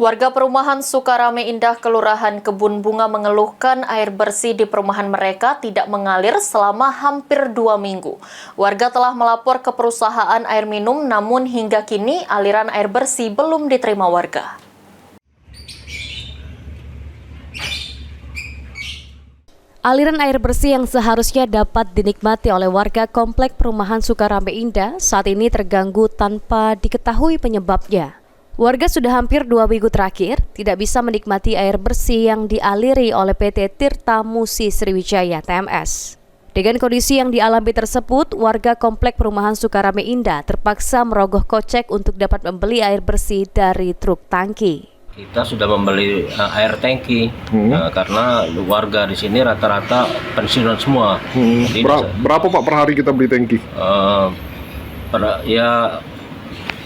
Warga perumahan Sukarame Indah, Kelurahan Kebun Bunga mengeluhkan air bersih di perumahan mereka tidak mengalir selama hampir 2 minggu. Warga telah melapor ke perusahaan air minum, namun hingga kini aliran air bersih belum diterima warga. Aliran air bersih yang seharusnya dapat dinikmati oleh warga komplek perumahan Sukarame Indah saat ini terganggu tanpa diketahui penyebabnya. Warga sudah hampir 2 minggu terakhir tidak bisa menikmati air bersih yang dialiri oleh PT Tirta Musi Sriwijaya (TMS). Dengan kondisi yang dialami tersebut, warga komplek perumahan Sukarame Indah terpaksa merogoh kocek untuk dapat membeli air bersih dari truk tangki. Kita sudah membeli air tangki karena warga di sini rata-rata pensiunan semua. Berapa Pak per hari kita beli tangki?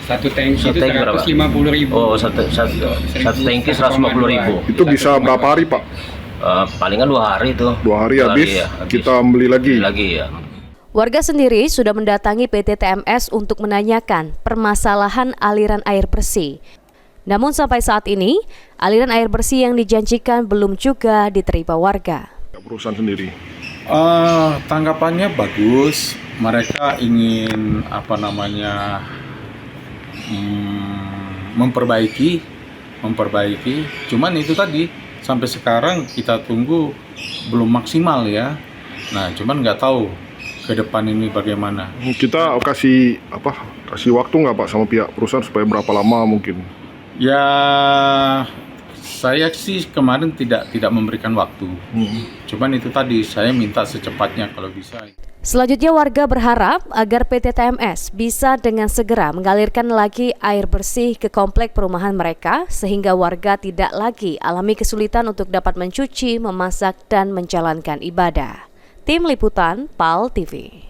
Satu tangki itu 150.000. Oh, satu tangki 150.000. Itu bisa berapa hari Pak? Palingan 2 hari itu. 2 hari habis, kita beli lagi. Ya. Warga sendiri sudah mendatangi PT TMS untuk menanyakan permasalahan aliran air bersih. Namun sampai saat ini, aliran air bersih yang dijanjikan belum juga diterima warga. Perusahaan sendiri. Tanggapannya bagus. Mereka ingin memperbaiki. Cuman itu tadi sampai sekarang kita tunggu belum maksimal ya. Nah, cuman nggak tahu ke depan ini bagaimana. Kita kasih waktu nggak Pak sama pihak perusahaan supaya berapa lama mungkin? Ya, saya sih kemarin tidak memberikan waktu. Cuman itu tadi saya minta secepatnya kalau bisa. Selanjutnya warga berharap agar PT TMS bisa dengan segera mengalirkan lagi air bersih ke komplek perumahan mereka sehingga warga tidak lagi alami kesulitan untuk dapat mencuci, memasak, dan menjalankan ibadah. Tim Liputan PAL TV.